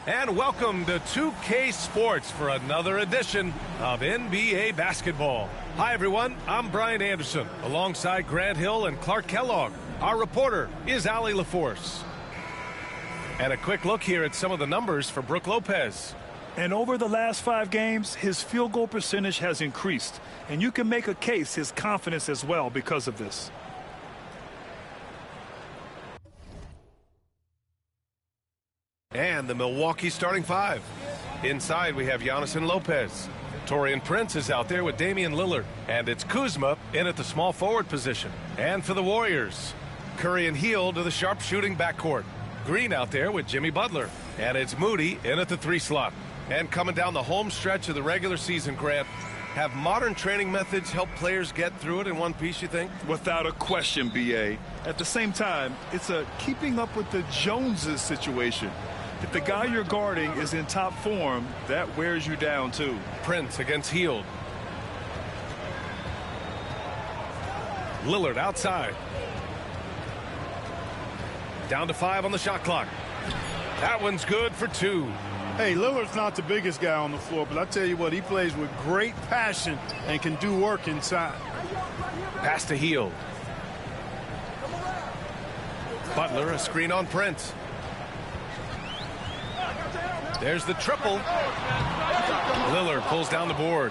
And welcome to 2K Sports for another edition of NBA basketball. Hi, everyone. I'm Brian Anderson, alongside Grant Hill and Clark Kellogg. Our reporter is Allie LaForce. And a quick look here at some of the numbers for Brook Lopez. And over the last 5 games, his field goal percentage has increased. And you can make a case his confidence as well because of this. And the Milwaukee starting 5. Inside, we have Giannis and Lopez. Taurean Prince is out there with Damian Lillard. And it's Kuzma in at the small forward position. And for the Warriors, Curry and Hield to the sharpshooting backcourt. Green out there with Jimmy Butler. And it's Moody in at the 3 slot. And coming down the home stretch of the regular season, Grant, have modern training methods help players get through it in one piece, you think? Without a question, B.A. At the same time, it's a keeping up with the Joneses situation. If the guy you're guarding is in top form, that wears you down, too. Prince against Hield. Lillard outside. Down to 5 on the shot clock. That one's good for 2. Hey, Lillard's not the biggest guy on the floor, but I tell you what, he plays with great passion and can do work inside. Pass to Hield. Butler, a screen on Prince. There's the triple. Lillard pulls down the board.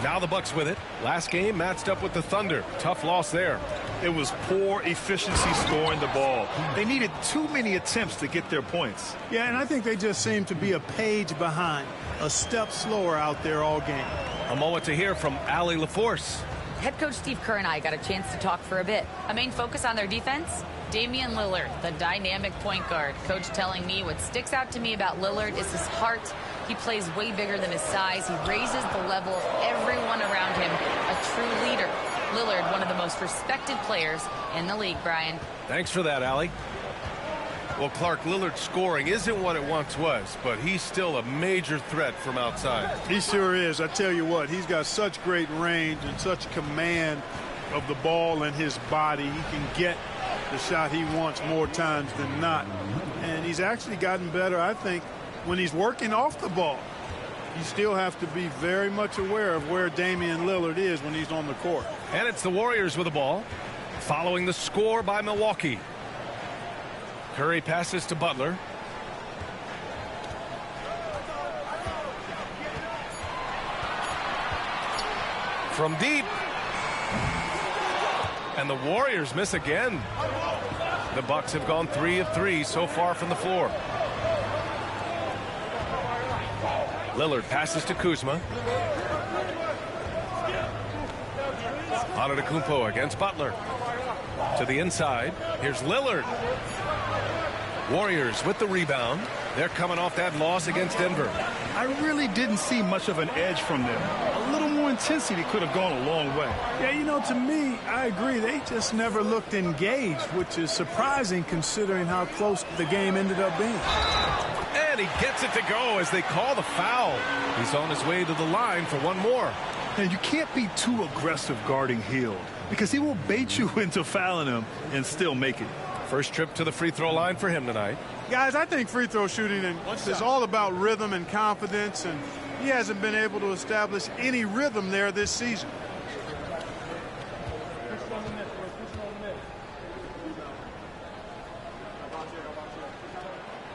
Now the Bucks with it. Last game matched up with the Thunder. Tough loss there. It was poor efficiency scoring the ball. They needed too many attempts to get their points. Yeah, and I think they just seem to be a page behind, a step slower out there all game. A moment to hear from Allie LaForce. Head coach Steve Kerr and I got a chance to talk for a bit. A main focus on their defense? Damian Lillard, the dynamic point guard. Coach telling me what sticks out to me about Lillard is his heart. He plays way bigger than his size. He raises the level of everyone around him. A true leader. Lillard, one of the most respected players in the league, Brian. Thanks for that, Allie. Well, Clark, Lillard's scoring isn't what it once was, but he's still a major threat from outside. He sure is. I tell you what, he's got such great range and such command of the ball and his body. He can get the shot he wants more times than not. And he's actually gotten better, I think, when he's working off the ball. You still have to be very much aware of where Damian Lillard is when he's on the court. And it's the Warriors with the ball, following the score by Milwaukee. Curry passes to Butler. From deep. And the Warriors miss again. The Bucks have gone 3 of 3 so far from the floor. Lillard passes to Kuzma. Antetokounmpo against Butler. To the inside. Here's Lillard. Warriors with the rebound. They're coming off that loss against Denver. I really didn't see much of an edge from them. A little more intensity could have gone a long way. Yeah, you know, to me, I agree. They just never looked engaged, which is surprising considering how close the game ended up being. And he gets it to go as they call the foul. He's on his way to the line for one more. And you can't be too aggressive guarding Hield because he will bait you into fouling him and still make it. First trip to the free throw line for him tonight. Guys, I think free throw shooting is all about rhythm and confidence, and he hasn't been able to establish any rhythm there this season.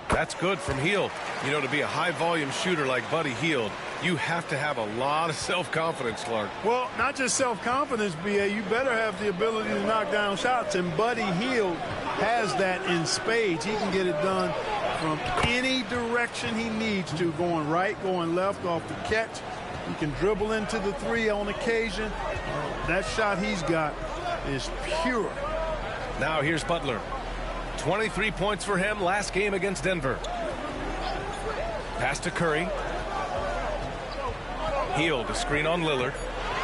That's good from Hield. You know, to be a high-volume shooter like Buddy Hield, you have to have a lot of self-confidence, Clark. Well, not just self-confidence, B.A. You better have the ability to knock down shots, and Buddy Hield has that in spades. He can get it done from any direction he needs to, going right, going left, off the catch. He can dribble into the 3 on occasion. That shot he's got is pure. Now here's Butler. 23 points for him last game against Denver. Pass to Curry. Hield, a screen on Lillard.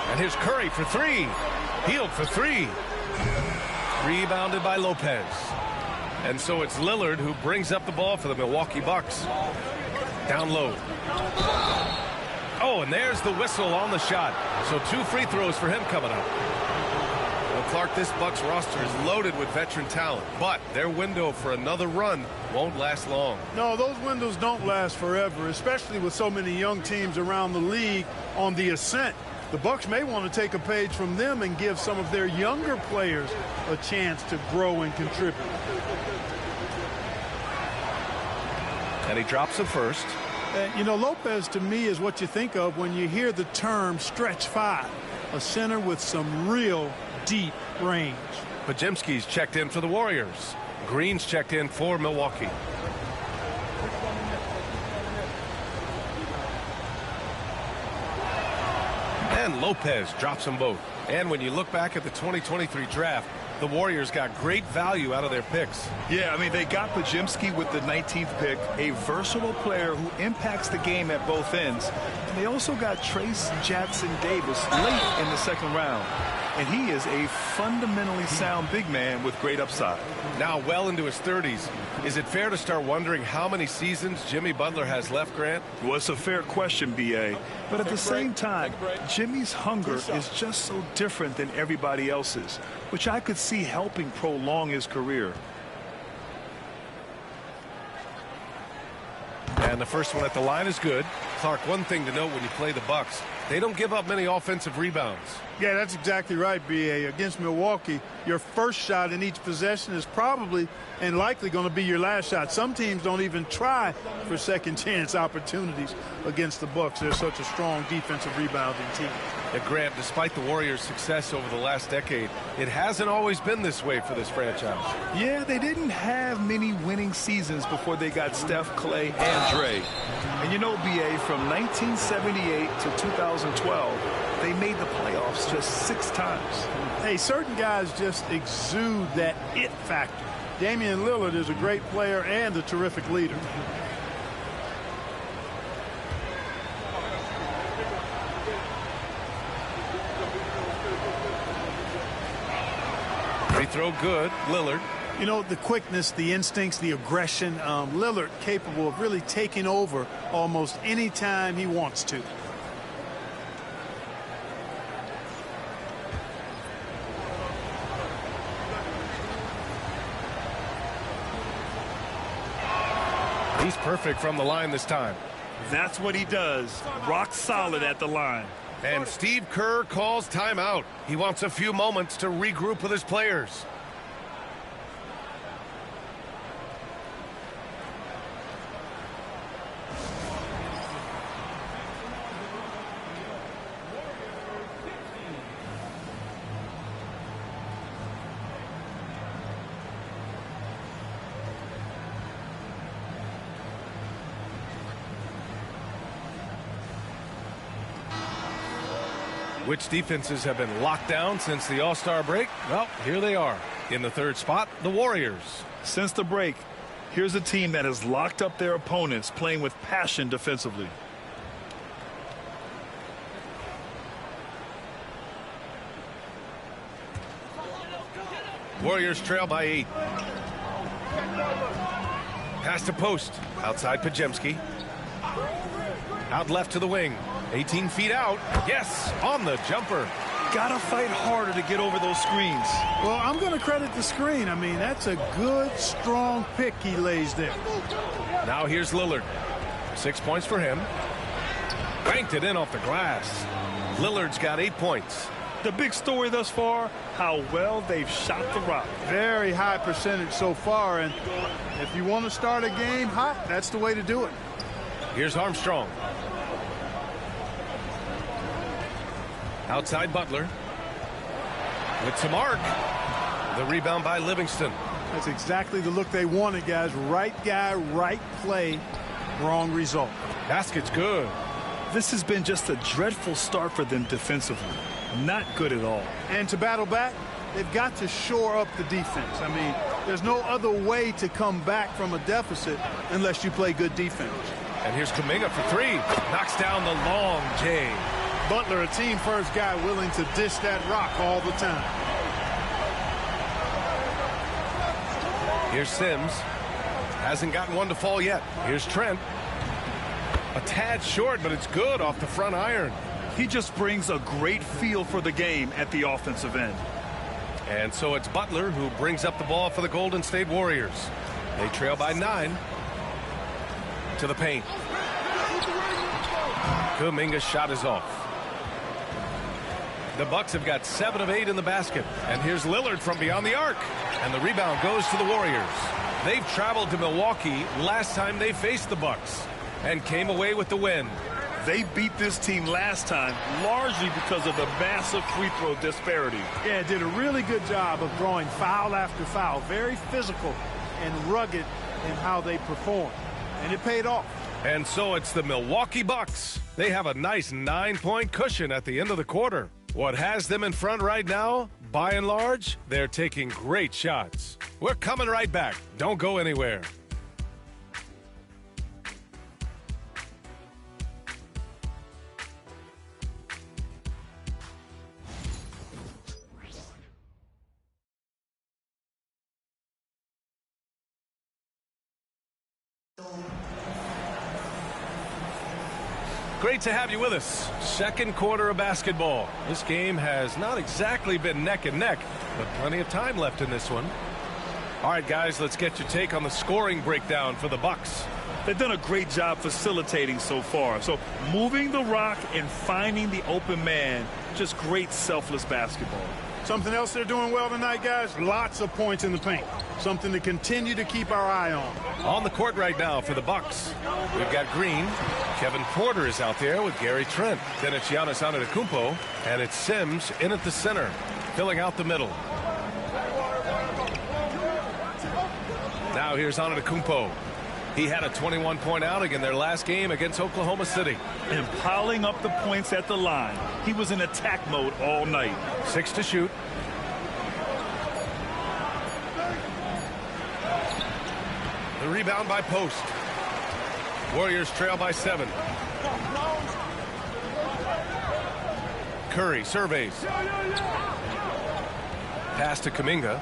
And here's Curry for 3. Hield for 3. Rebounded by Lopez. And so it's Lillard who brings up the ball for the Milwaukee Bucks. Down low. Oh, and there's the whistle on the shot. So 2 free throws for him coming up. Well, Clark, this Bucks roster is loaded with veteran talent, but their window for another run won't last long. No, those windows don't last forever, especially with so many young teams around the league on the ascent. The Bucks may want to take a page from them and give some of their younger players a chance to grow and contribute. And he drops it first. You know, Lopez to me is what you think of when you hear the term stretch five, a center with some real deep range. Podziemski's checked in for the Warriors. Green's checked in for Milwaukee. And Lopez drops them both. And when you look back at the 2023 draft, the Warriors got great value out of their picks. Yeah, I mean, they got Podziemski with the 19th pick, a versatile player who impacts the game at both ends. And they also got Trace Jackson-Davis late in the second round. And he is a fundamentally sound big man with great upside. Now well into his 30s. Is it fair to start wondering how many seasons Jimmy Butler has left, Grant? Well, it's a fair question, B.A. But at the same time, Jimmy's hunger is just so different than everybody else's, which I could see helping prolong his career. And the first one at the line is good. Clark, one thing to note when you play the Bucks, they don't give up many offensive rebounds. Yeah, that's exactly right, B.A. Against Milwaukee, your first shot in each possession is probably and likely going to be your last shot. Some teams don't even try for second chance opportunities against the Bucks. They're such a strong defensive rebounding team. And Grant, despite the Warriors' success over the last decade, it hasn't always been this way for this franchise. Yeah, they didn't have many winning seasons before they got Steph, Clay, and Dre. And you know, B.A., from 1978 to 2012, they made the playoffs just 6 times. Hey, certain guys just exude that it factor. Damian Lillard is a great player and a terrific leader. Free throw good. Lillard. You know, the quickness, the instincts, the aggression, Lillard capable of really taking over almost any time he wants to. He's perfect from the line this time. That's what he does. Rock solid at the line. And Steve Kerr calls timeout. He wants a few moments to regroup with his players. Which defenses have been locked down since the All-Star break? Well, here they are. In the third spot, the Warriors. Since the break, here's a team that has locked up their opponents, playing with passion defensively. Warriors trail by 8. Pass to post. Outside Podziemski. Out left to the wing. 18 feet out. Yes, on the jumper. Gotta fight harder to get over those screens. Well, I'm going to credit the screen. I mean, that's a good, strong pick he lays there. Now here's Lillard. 6 points for him. Banked it in off the glass. Lillard's got 8 points. The big story thus far, how well they've shot the rock. Very high percentage so far, and if you want to start a game hot, that's the way to do it. Here's Armstrong. Outside Butler. With some arc. The rebound by Livingston. That's exactly the look they wanted, guys. Right guy, right play, wrong result. Basket's good. This has been just a dreadful start for them defensively. Not good at all. And to battle back, they've got to shore up the defense. I mean, there's no other way to come back from a deficit unless you play good defense. And here's Kuminga for 3. Knocks down the long J. Butler, a team-first guy willing to dish that rock all the time. Here's Sims. Hasn't gotten one to fall yet. Here's Trent. A tad short, but it's good off the front iron. He just brings a great feel for the game at the offensive end. And so it's Butler who brings up the ball for the Golden State Warriors. They trail by 9. To the paint. Kuminga's shot is off. The Bucks have got 7 of 8 in the basket. And here's Lillard from beyond the arc. And the rebound goes to the Warriors. They've traveled to Milwaukee last time they faced the Bucks and came away with the win. They beat this team last time largely because of the massive free throw disparity. Yeah, did a really good job of drawing foul after foul. Very physical and rugged in how they perform. And it paid off. And so it's the Milwaukee Bucks. They have a nice 9-point cushion at the end of the quarter. What has them in front right now? By and large, they're taking great shots. We're coming right back. Don't go anywhere. Great to have you with us. Second quarter of basketball. This game has not exactly been neck and neck, but plenty of time left in this one. All right, guys, let's get your take on the scoring breakdown for the Bucks. They've done a great job facilitating so far. So moving the rock and finding the open man, just great selfless basketball. Something else they're doing well tonight, guys, lots of points in the paint. Something to continue to keep our eye on. On the court right now for the Bucks, we've got Green. Kevin Porter is out there with Gary Trent. Then it's Giannis Antetokounmpo, and it's Sims in at the center, filling out the middle. Now here's Antetokounmpo. He had a 21-point outing in their last game against Oklahoma City. And piling up the points at the line. He was in attack mode all night. 6 to shoot. The rebound by Post. Warriors trail by 7. Curry surveys. Pass to Kuminga.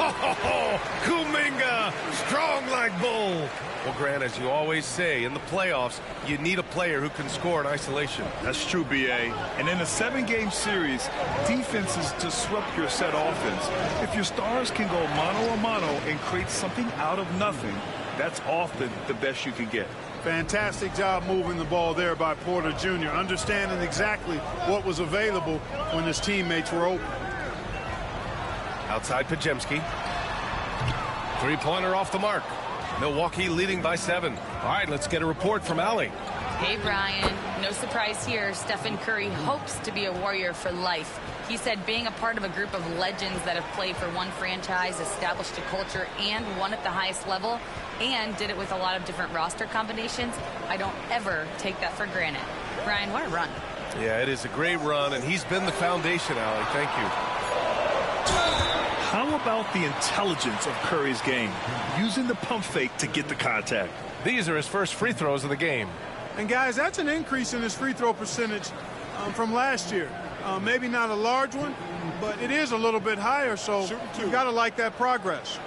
Oh, Kuminga, strong like bull. Well, Grant, as you always say, in the playoffs, you need a player who can score in isolation. That's true, B.A. And in a 7-game series, defense is disrupt your set offense. If your stars can go mano-a-mano and create something out of nothing, that's often the best you can get. Fantastic job moving the ball there by Porter Jr., understanding exactly what was available when his teammates were open. Outside Pajemski. Three-pointer off the mark. Milwaukee leading by 7. All right, let's get a report from Allie. Hey, Brian. No surprise here. Stephen Curry hopes to be a Warrior for life. He said being a part of a group of legends that have played for one franchise, established a culture, and won at the highest level, and did it with a lot of different roster combinations, I don't ever take that for granted. Brian, what a run. Yeah, it is a great run, and he's been the foundation, Allie. Thank you. How about the intelligence of Curry's game? Using the pump fake to get the contact. These are his first free throws of the game. And, guys, that's an increase in his free throw percentage from last year. Maybe not a large one, but it is a little bit higher, so you've got to like that progress.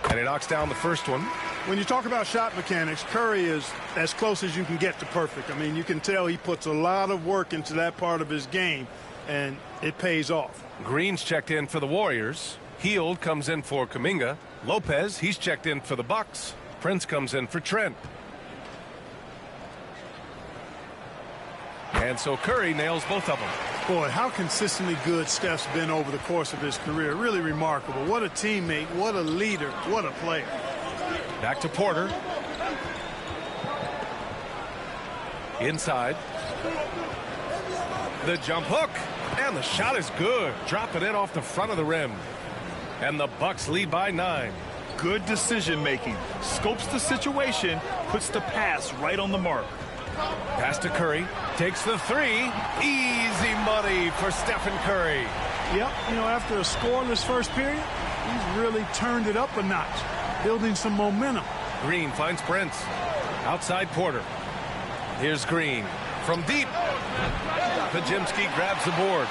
And he knocks down the first one. When you talk about shot mechanics, Curry is as close as you can get to perfect. I mean, you can tell he puts a lot of work into that part of his game, and it pays off. Green's checked in for the Warriors. Hield comes in for Kuminga. Lopez, he's checked in for the Bucks. Prince comes in for Trent. And so Curry nails both of them. Boy, how consistently good Steph's been over the course of his career. Really remarkable. What a teammate, what a leader, what a player. Back to Porter. Inside. The jump hook. And the shot is good. Dropping it off the front of the rim. And the Bucks lead by 9. Good decision making. Scopes the situation, puts the pass right on the mark. Pass to Curry. Takes the 3. Easy money for Stephen Curry. Yep, you know, after a scoreless first period, he's really turned it up a notch, building some momentum. Green finds Prince. Outside Porter. Here's Green. From deep. Pajemski grabs the board.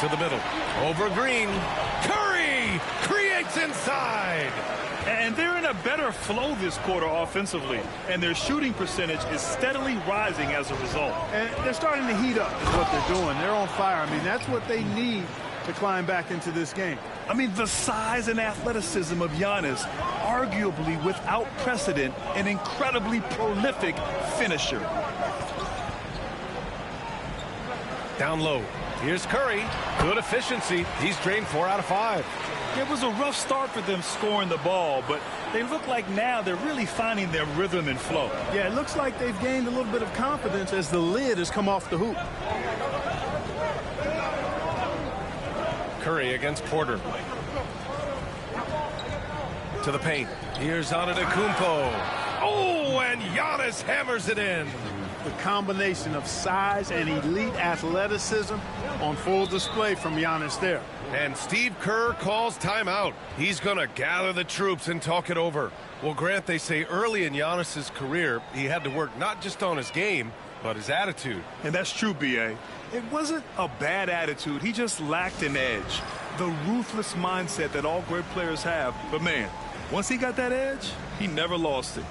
To the middle. Over Green. Curry creates inside. And they're in a better flow this quarter offensively, and their shooting percentage is steadily rising as a result. And they're starting to heat up is what they're doing. They're on fire. I mean, that's what they need to climb back into this game. I mean, the size and athleticism of Giannis, arguably without precedent, an incredibly prolific finisher. Down low. Here's Curry. Good efficiency. He's drained 4 out of 5. It was a rough start for them scoring the ball, but they look like now they're really finding their rhythm and flow. Yeah, it looks like they've gained a little bit of confidence as the lid has come off the hoop. Curry against Porter. To the paint. Here's Antetokounmpo. Oh, and Giannis hammers it in. The combination of size and elite athleticism on full display from Giannis there. And Steve Kerr calls timeout. He's going to gather the troops and talk it over. Well, Grant, they say early in Giannis's career, he had to work not just on his game, but his attitude. And that's true, B.A. It wasn't a bad attitude. He just lacked an edge. The ruthless mindset that all great players have. But, man, once he got that edge, he never lost it.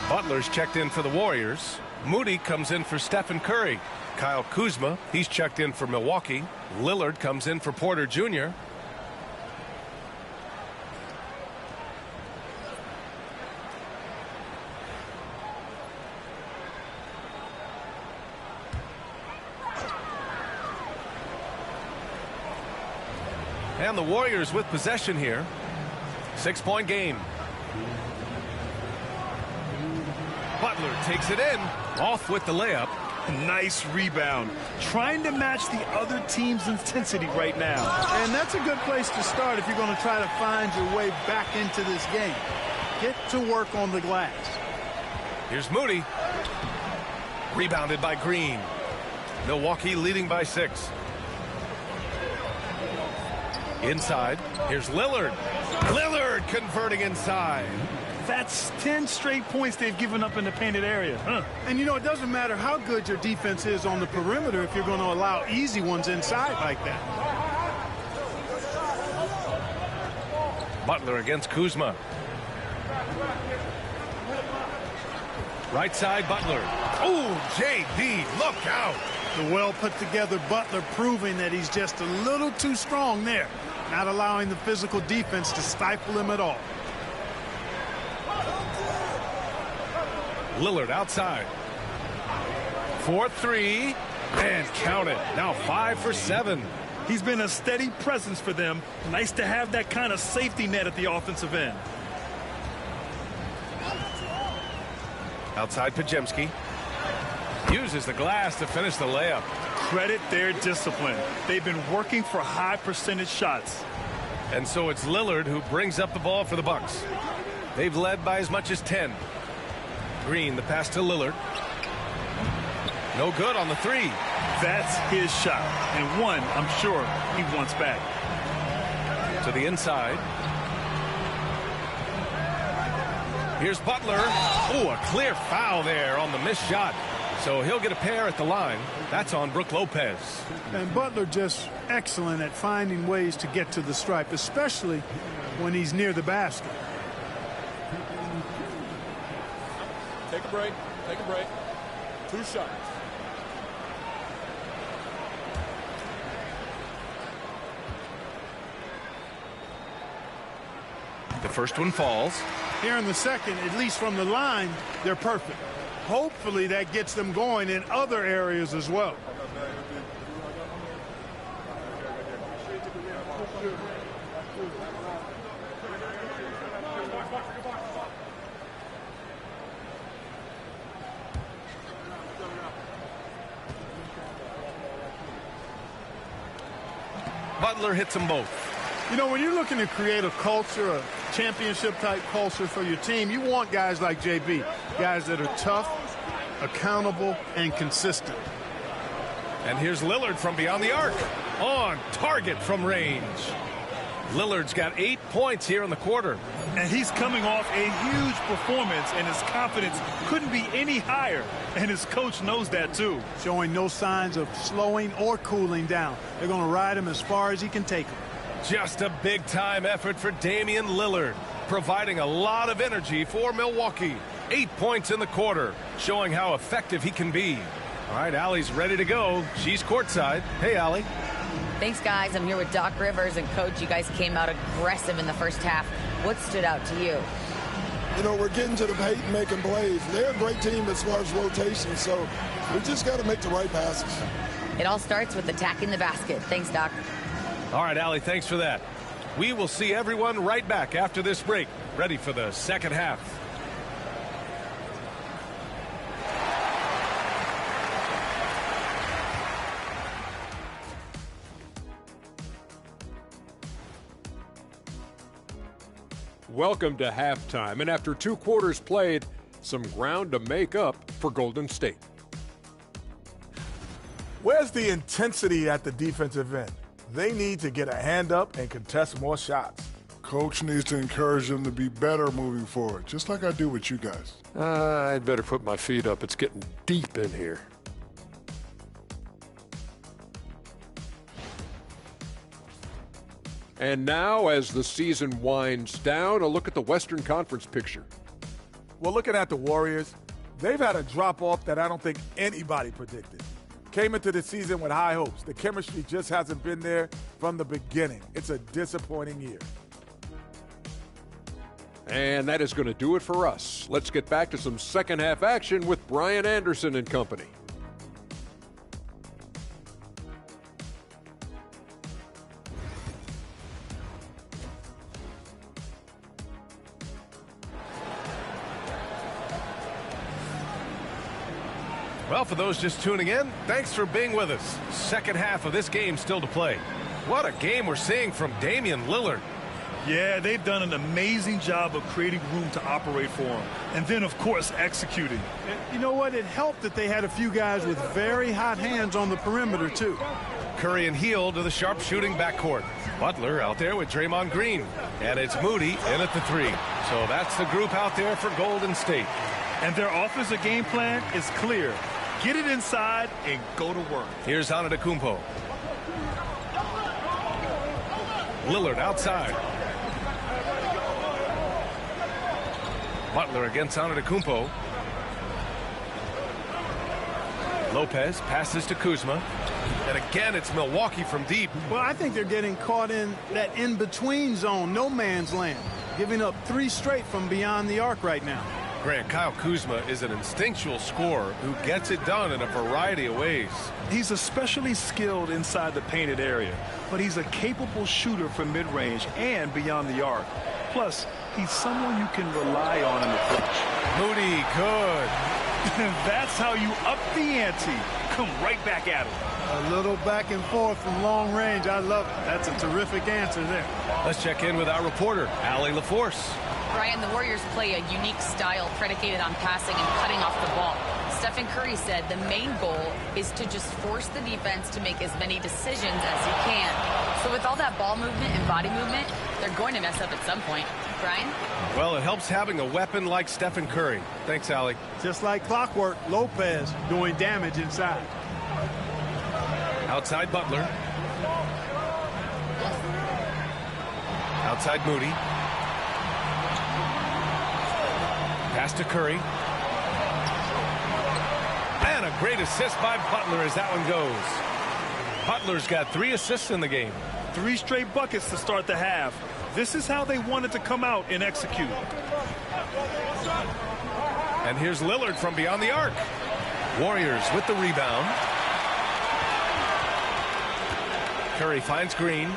Butler's checked in for the Warriors. Moody comes in for Stephen Curry. Kyle Kuzma, he's checked in for Milwaukee. Lillard comes in for Porter Jr. And the Warriors with possession here. 6-point game. Butler takes it in. Off with the layup. Nice rebound. Trying to match the other team's intensity right now. And that's a good place to start if you're going to try to find your way back into this game. Get to work on the glass. Here's Moody. Rebounded by Green. Milwaukee leading by 6. Inside. Here's Lillard. Lillard converting inside. That's 10 straight points they've given up in the painted area. And, you know, it doesn't matter how good your defense is on the perimeter if you're going to allow easy ones inside like that. Butler against Kuzma. Right side, Butler. Oh, J.B., look out. The well-put-together Butler proving that he's just a little too strong there, not allowing the physical defense to stifle him at all. Lillard outside. 4-3. And count it. Now 5 for 7. He's been a steady presence for them. Nice to have that kind of safety net at the offensive end. Outside Pajemski. Uses the glass to finish the layup. Credit their discipline. They've been working for high percentage shots. And so it's Lillard who brings up the ball for the Bucks. They've led by as much as 10. Green, the pass to Lillard. No good on the 3. That's his shot, and one I'm sure he wants back. To the inside. Here's Butler. Oh, a clear foul there on the missed shot. So he'll get a pair at the line. That's on Brook Lopez. And Butler just excellent at finding ways to get to the stripe, especially when he's near the basket. Take a break. Take a break. 2 shots. The first one falls. Here in the second, at least from the line, they're perfect. Hopefully that gets them going in other areas as well. Butler hits them both. You know, when you're looking to create a culture, a championship-type culture for your team, you want guys like JB, guys that are tough, accountable, and consistent. And here's Lillard from beyond the arc. On target from range. Lillard's got 8 points here in the quarter. And he's coming off a huge performance, and his confidence couldn't be any higher. And his coach knows that, too. Showing no signs of slowing or cooling down. They're going to ride him as far as he can take him. Just a big-time effort for Damian Lillard, providing a lot of energy for Milwaukee. 8 points in the quarter, showing how effective he can be. All right, Allie's ready to go. She's courtside. Hey, Allie. Thanks, guys. I'm here with Doc Rivers. And, Coach, you guys came out aggressive in the first half. What stood out to you? You know, we're getting to the paint and making plays. They're a great team as far as rotation, so we just got to make the right passes. It all starts with attacking the basket. Thanks, Doc. All right, Allie, thanks for that. We will see everyone right back after this break, ready for the second half. Welcome to halftime, and after 2 quarters played, some ground to make up for Golden State. Where's the intensity at the defensive end? They need to get a hand up and contest more shots. Coach needs to encourage them to be better moving forward, just like I do with you guys. I'd better put my feet up. It's getting deep in here. And now, as the season winds down, a look at the Western Conference picture. Well, looking at the Warriors, they've had a drop-off that I don't think anybody predicted. Came into the season with high hopes. The chemistry just hasn't been there from the beginning. It's a disappointing year. And that is going to do it for us. Let's get back to some second-half action with Brian Anderson and company. Well, for those just tuning in, thanks for being with us. Second half of this game still to play. What a game we're seeing from Damian Lillard. Yeah, they've done an amazing job of creating room to operate for him. And then, of course, executing. And you know what? It helped that they had a few guys with very hot hands on the perimeter, too. Curry and Hield to the sharp-shooting backcourt. Butler out there with Draymond Green. And it's Moody in at the 3. So that's the group out there for Golden State. And their offensive game plan is clear. Get it inside and go to work. Here's Antetokounmpo. Lillard outside. Butler against Antetokounmpo. Lopez passes to Kuzma. And again, it's Milwaukee from deep. Well, I think they're getting caught in that in-between zone, no man's land, giving up 3 straight from beyond the arc right now. Grant, Kyle Kuzma is an instinctual scorer who gets it done in a variety of ways. He's especially skilled inside the painted area, but he's a capable shooter from mid-range and beyond the arc. Plus, he's someone you can rely on in the clutch. Moody, good. That's how you up the ante. Come right back at him. A little back and forth from long range. I love it. That's a terrific answer there. Let's check in with our reporter, Allie LaForce. Brian, the Warriors play a unique style predicated on passing and cutting off the ball. Stephen Curry said the main goal is to just force the defense to make as many decisions as he can. So with all that ball movement and body movement, they're going to mess up at some point. Brian? Well, it helps having a weapon like Stephen Curry. Thanks, Allie. Just like clockwork, Lopez doing damage inside. Outside Butler. Outside Moody. Pass to Curry. And a great assist by Butler as that one goes. Butler's got 3 assists in the game. 3 straight buckets to start the half. This is how they wanted to come out and execute. And here's Lillard from beyond the arc. Warriors with the rebound. Curry finds Green.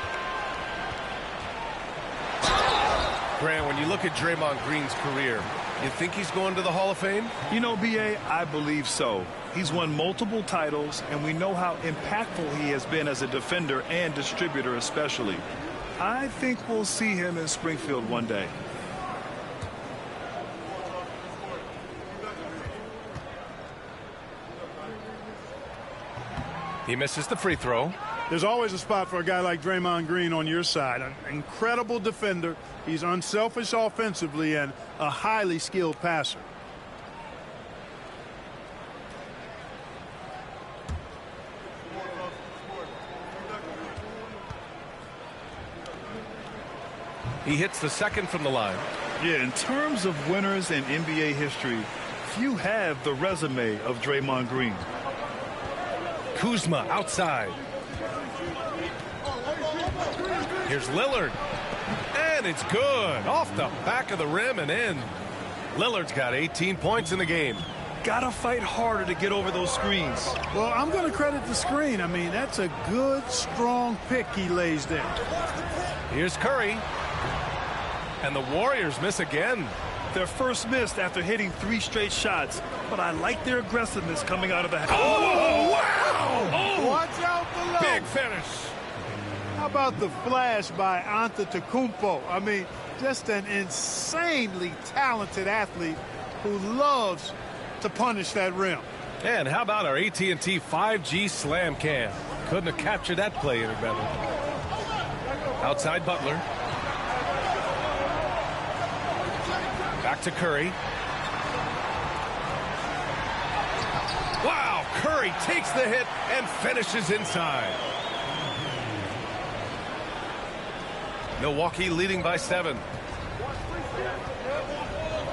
Grant, when you look at Draymond Green's career, you think he's going to the Hall of Fame? You know, B.A., I believe so. He's won multiple titles, and we know how impactful he has been as a defender and distributor especially. I think we'll see him in Springfield one day. He misses the free throw. There's always a spot for a guy like Draymond Green on your side. An incredible defender. He's unselfish offensively and a highly skilled passer. He hits the second from the line. Yeah, in terms of winners in NBA history, few have the resume of Draymond Green. Kuzma outside. Here's Lillard. And it's good. Off the back of the rim and in. Lillard's got 18 points in the game. Gotta fight harder to get over those screens. Well, I'm going to credit the screen. I mean, that's a good, strong pick he lays there. Here's Curry. And the Warriors miss again. Their first missed after hitting 3 straight shots, but I like their aggressiveness coming out of the... Oh, wow! Oh, watch out below. Big finish. How about the flash by Antetokounmpo? I mean, just an insanely talented athlete who loves to punish that rim. And how about our AT&T 5G slam cam? Couldn't have captured that play any better. Outside Butler. Back to Curry. Wow, Curry takes the hit and finishes inside. Milwaukee leading by 7.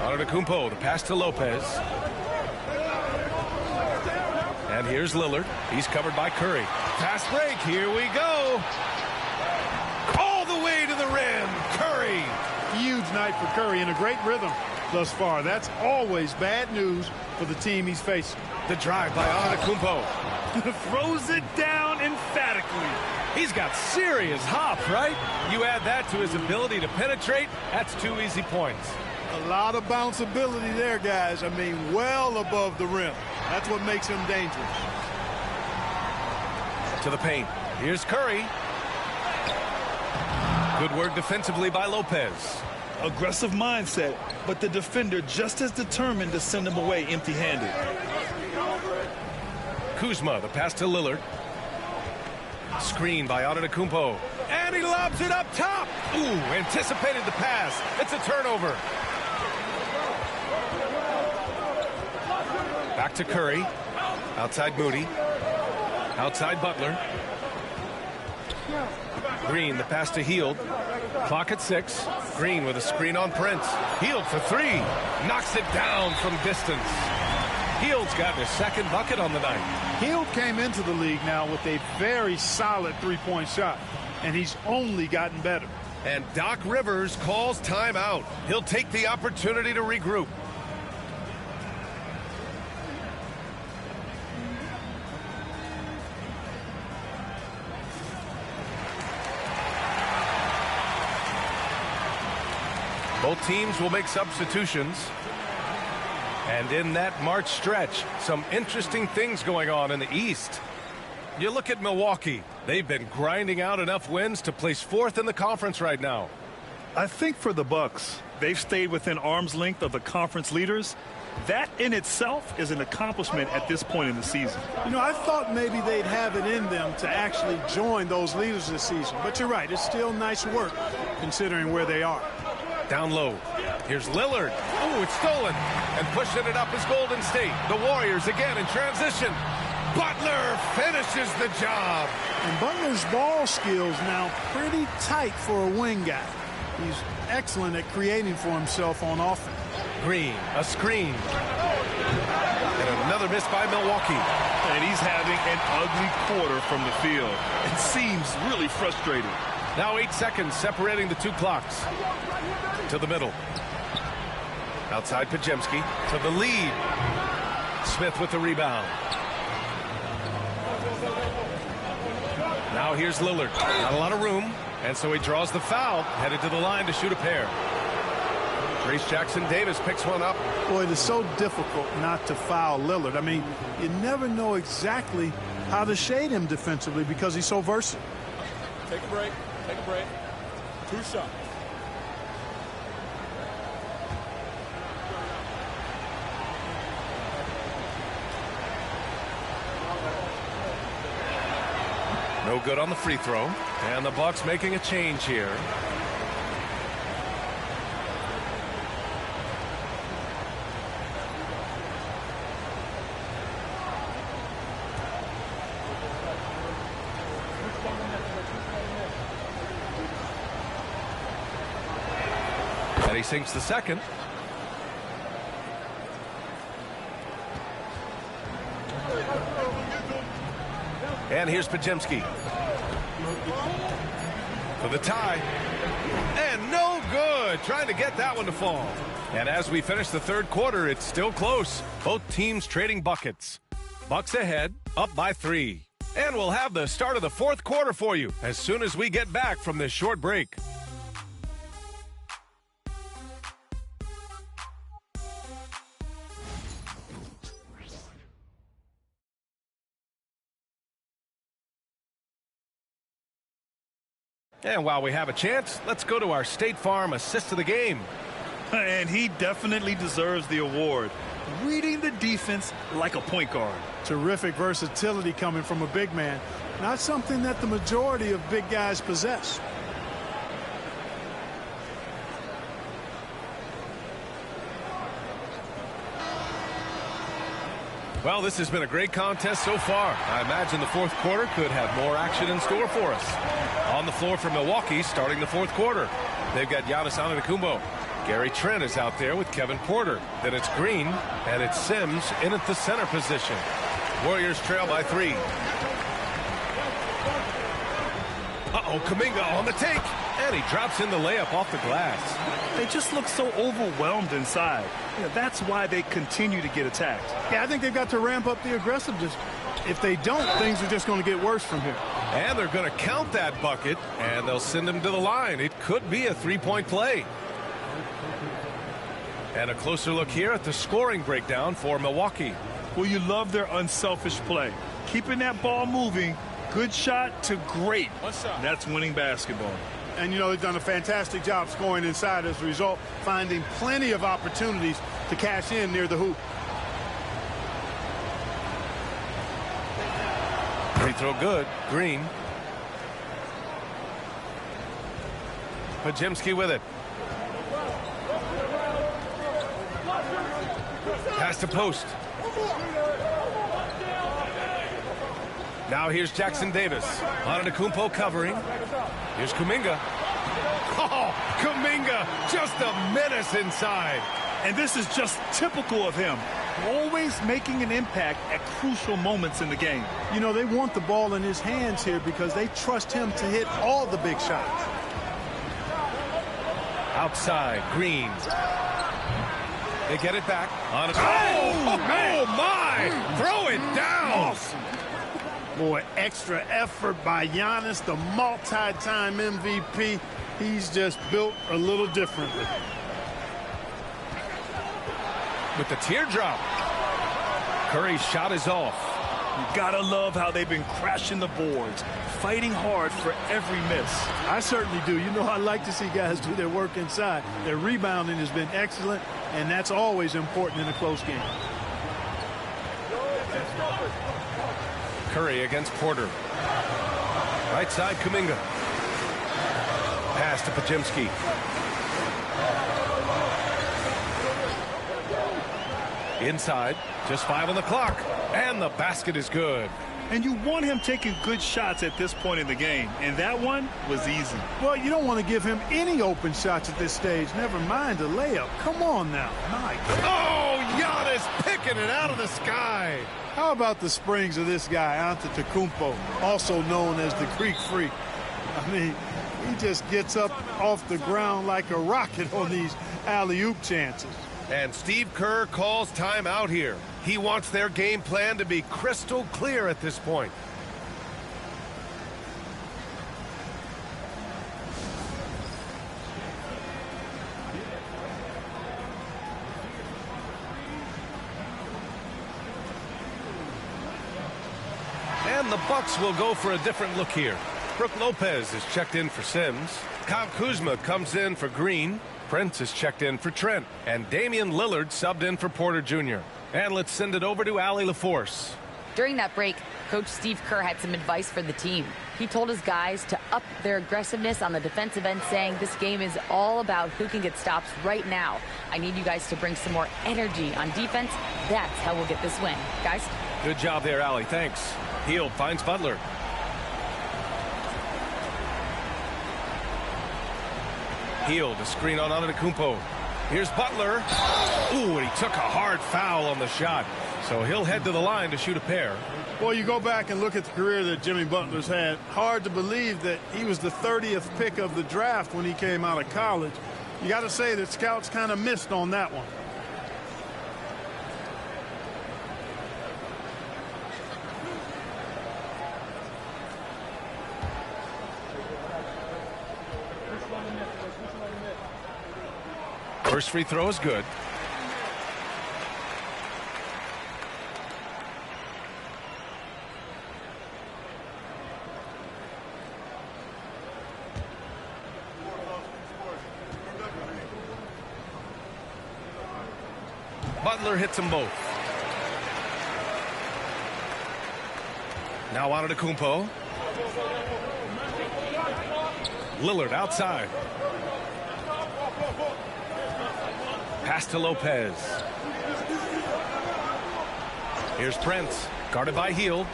Antetokounmpo, the pass to Lopez. And here's Lillard. He's covered by Curry. Fast break. Here we go. All the way to the rim. Curry. Huge night for Curry in a great rhythm thus far. That's always bad news for the team he's facing. The drive by Antetokounmpo. Throws it down emphatically. He's got serious hop, right? You add that to his ability to penetrate, that's 2 easy points. A lot of bounceability there, guys. I mean, well above the rim. That's what makes him dangerous. To the paint. Here's Curry. Good work defensively by Lopez. Aggressive mindset, but the defender just as determined to send him away empty-handed. Kuzma, the pass to Lillard. Screen by Antetokounmpo. And he lobs it up top. Ooh, anticipated the pass. It's a turnover. Back to Curry. Outside Moody. Outside Butler. Green, the pass to Hield. Clock at 6. Green with a screen on Prince. Hield for 3. Knocks it down from distance. Hield's gotten his second bucket on the night. Hield came into the league now with a very solid three-point shot, and he's only gotten better. And Doc Rivers calls timeout. He'll take the opportunity to regroup. Both teams will make substitutions. And in that March stretch, some interesting things going on in the East. You look at Milwaukee. They've been grinding out enough wins to place 4th in the conference right now. I think for the Bucks, they've stayed within arm's length of the conference leaders. That in itself is an accomplishment at this point in the season. You know, I thought maybe they'd have it in them to actually join those leaders this season. But you're right, it's still nice work considering where they are. Down low. Here's Lillard. Ooh, it's stolen. And pushing it up is Golden State. The Warriors again in transition. Butler finishes the job. And Butler's ball skills now pretty tight for a wing guy. He's excellent at creating for himself on offense. Green, a screen. And another miss by Milwaukee. And he's having an ugly quarter from the field. It seems really frustrating. Now 8 seconds separating the 2 clocks. To the middle. Outside Pajemski to the lead. Smith with the rebound. Now here's Lillard. Not a lot of room. And so he draws the foul. Headed to the line to shoot a pair. Trace Jackson-Davis picks one up. Boy, it is so difficult not to foul Lillard. I mean, you never know exactly how to shade him defensively because he's so versatile. Take a break. Take a break. 2 shots. No good on the free throw. And the Bucks making a change here. And he sinks the second. And here's Pajemski for the tie. And no good. Trying to get that one to fall. And as we finish the third quarter, it's still close. Both teams trading buckets. Bucks ahead, up by 3. And we'll have the start of the fourth quarter for you as soon as we get back from this short break. And while we have a chance, let's go to our State Farm assist of the game. And he definitely deserves the award. Reading the defense like a point guard. Terrific versatility coming from a big man. Not something that the majority of big guys possess. Well, this has been a great contest so far. I imagine the fourth quarter could have more action in store for us. On the floor for Milwaukee starting the fourth quarter. They've got Giannis Antetokounmpo. Gary Trent is out there with Kevin Porter. Then it's Green, and it's Sims in at the center position. Warriors trail by 3. Uh-oh, Kuminga on the take. And he drops in the layup off the glass. They just look so overwhelmed inside. That's why they continue to get attacked. Yeah, I think they've got to ramp up the aggressiveness. If they don't, things are just going to get worse from here. And they're going to count that bucket, and they'll send him to the line. It could be a three-point play. And a closer look here at the scoring breakdown for Milwaukee. Well, you love their unselfish play. Keeping that ball moving, good shot to great. That's winning basketball. And, you know, they've done a fantastic job scoring inside as a result, finding plenty of opportunities to cash in near the hoop. Free throw good. Green. Pajemski with it. Pass to post. Now here's Jackson Davis. Antetokounmpo covering. Here's Kuminga. Oh, Kuminga, just a menace inside. And this is just typical of him. Always making an impact at crucial moments in the game. You know, they want the ball in his hands here because they trust him to hit all the big shots. Outside, Green. They get it back. Oh, my! Throw it down! Awesome. Boy, extra effort by Giannis, the multi-time MVP. He's just built a little differently. With the teardrop. Curry's shot is off. You gotta love how they've been crashing the boards, fighting hard for every miss. I certainly do. You know, I like to see guys do their work inside. Their rebounding has been excellent, and that's always important in a close game. Curry against Porter. Right side, Kuminga. Pass to Pajemski. Inside, just 5 on the clock, and the basket is good. And you want him taking good shots at this point in the game, and that one was easy. Well, you don't want to give him any open shots at this stage, never mind a layup. Come on now. My God. Oh, Giannis picking it out of the sky. How about the springs of this guy, Antetokounmpo, also known as the Greek Freak? I mean, he just gets up off the ground like a rocket on these alley-oop chances. And Steve Kerr calls timeout here. He wants their game plan to be crystal clear at this point. And the Bucks will go for a different look here. Brook Lopez is checked in for Sims. Kyle Kuzma comes in for Green. Prince is checked in for Trent. And Damian Lillard subbed in for Porter Jr. And let's send it over to Allie LaForce. During that break, Coach Steve Kerr had some advice for the team. He told his guys to up their aggressiveness on the defensive end, saying this game is all about who can get stops right now. I need you guys to bring some more energy on defense. That's how we'll get this win. Guys? Good job there, Allie. Thanks. Hield finds Butler. Hield, a screen on Antetokounmpo. Here's Butler. Ooh, and he took a hard foul on the shot. So he'll head to the line to shoot a pair. Well, you go back and look at the career that Jimmy Butler's had. Hard to believe that he was the 30th pick of the draft when he came out of college. You got to say that scouts kind of missed on that one. First free throw is good. Butler hits them both. Now Antetokounmpo. Lillard outside. Pass to Lopez. Here's Prince, guarded by Hield.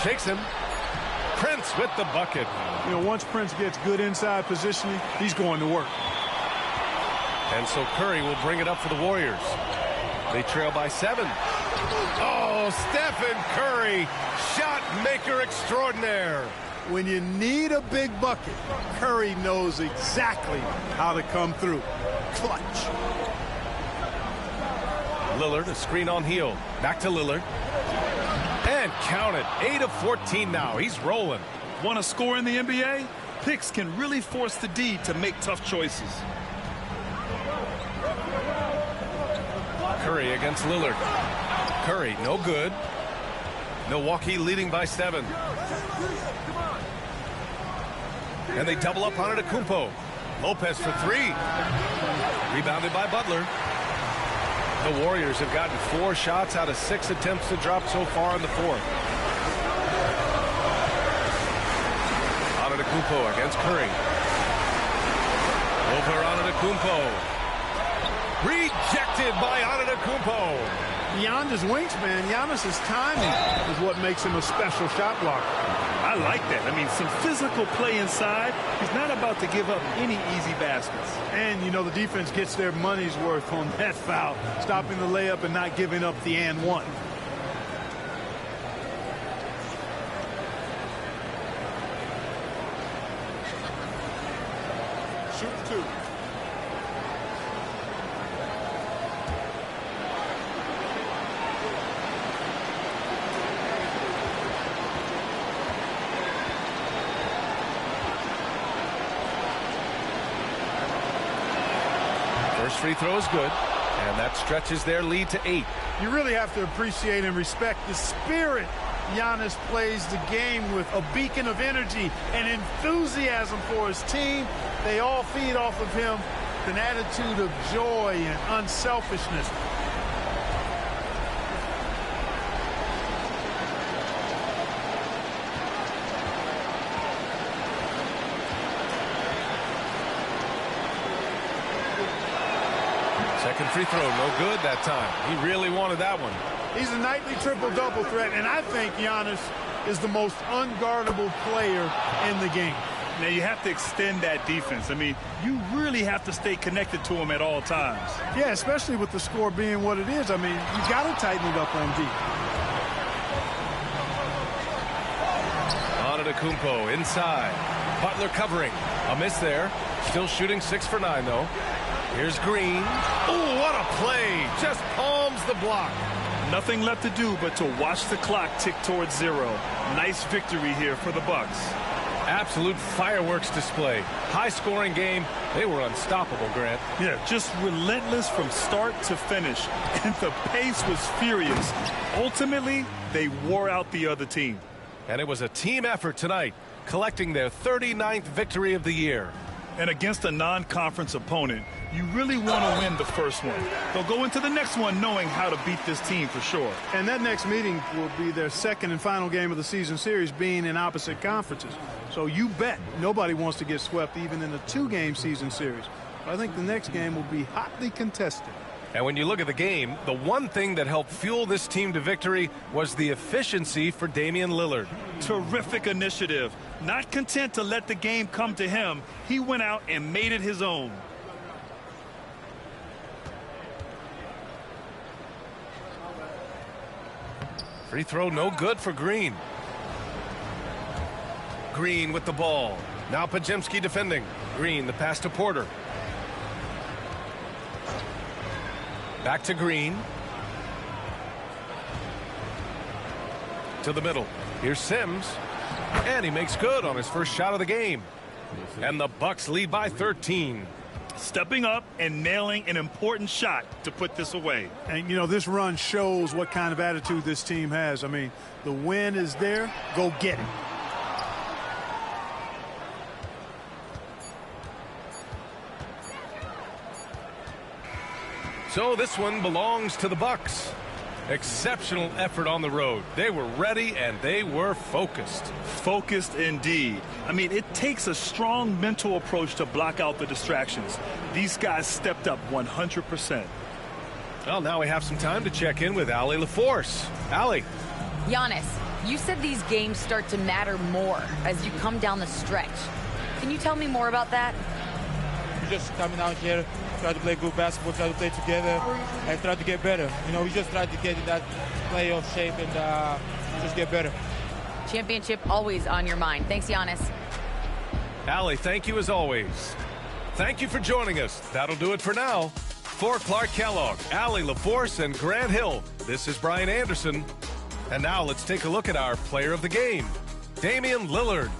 Shakes him. Prince with the bucket. You know, once Prince gets good inside positioning, he's going to work. And so Curry will bring it up for the Warriors. They trail by 7. Oh, Stephen Curry, shot maker extraordinaire. When you need a big bucket, Curry knows exactly how to come through. Clutch. Lillard, a screen on Hield. Back to Lillard. And count it. 8 of 14 now. He's rolling. Want to score in the NBA? Picks can really force the D to make tough choices. Curry against Lillard. Curry, no good. Milwaukee leading by 7. And they double up on Antetokounmpo. Lopez for 3. Rebounded by Butler. The Warriors have gotten 4 shots out of 6 attempts to drop so far in the 4th. Antetokounmpo against Curry. Over Antetokounmpo. Rejected by Antetokounmpo. Beyond his wingspan, Giannis's timing is what makes him a special shot blocker. I like that. I mean, some physical play inside. He's not about to give up any easy baskets. And, you know, the defense gets their money's worth on that foul, stopping the layup and not giving up the and one. Shoot 2. First free throw is good, and that stretches their lead to 8. You really have to appreciate and respect the spirit Giannis plays the game with, a beacon of energy and enthusiasm for his team. They all feed off of him, an attitude of joy and unselfishness. Second free throw, no good that time. He really wanted that one. He's a nightly triple-double threat, and I think Giannis is the most unguardable player in the game. Now, you have to extend that defense. I mean, you really have to stay connected to him at all times. Yeah, especially with the score being what it is. I mean, you got to tighten it up on D. Antetokounmpo inside. Butler covering. A miss there. Still shooting 6 for 9, though. Here's Green. Oh, what a play. Just palms the block. Nothing left to do but to watch the clock tick towards 0. Nice victory here for the Bucks. Absolute fireworks display. High-scoring game. They were unstoppable, Grant. Yeah, just relentless from start to finish. And the pace was furious. Ultimately, they wore out the other team. And it was a team effort tonight, collecting their 39th victory of the year. And against a non-conference opponent, you really want to win the first one. They'll go into the next one knowing how to beat this team for sure. And that next meeting will be their second and final game of the season series, being in opposite conferences. So you bet nobody wants to get swept even in a 2-game season series. I think the next game will be hotly contested. And when you look at the game, the one thing that helped fuel this team to victory was the efficiency for Damian Lillard. Terrific initiative. Not content to let the game come to him, he went out and made it his own. Free throw no good for Green. Green with the ball. Now Podziemski defending. Green, the pass to Porter. Back to Green. To the middle. Here's Sims. And he makes good on his first shot of the game. And the Bucks lead by 13. Stepping up and nailing an important shot to put this away. And, you know, this run shows what kind of attitude this team has. I mean, the win is there. Go get it. So this one belongs to the Bucks. Exceptional effort on the road. They were ready and they were focused. Focused indeed. I mean, it takes a strong mental approach to block out the distractions. These guys stepped up 100%. Well, now we have some time to check in with Allie LaForce. Allie. Giannis, you said these games start to matter more as you come down the stretch. Can you tell me more about that? We're just coming out here, try to play good basketball, try to play together, and try to get better. You know, we just try to get in that playoff shape and just get better. Championship always on your mind. Thanks, Giannis. Allie, thank you as always. Thank you for joining us. That'll do it for now. For Clark Kellogg, Allie LaForce, and Grant Hill, this is Brian Anderson. And now let's take a look at our player of the game, Damian Lillard.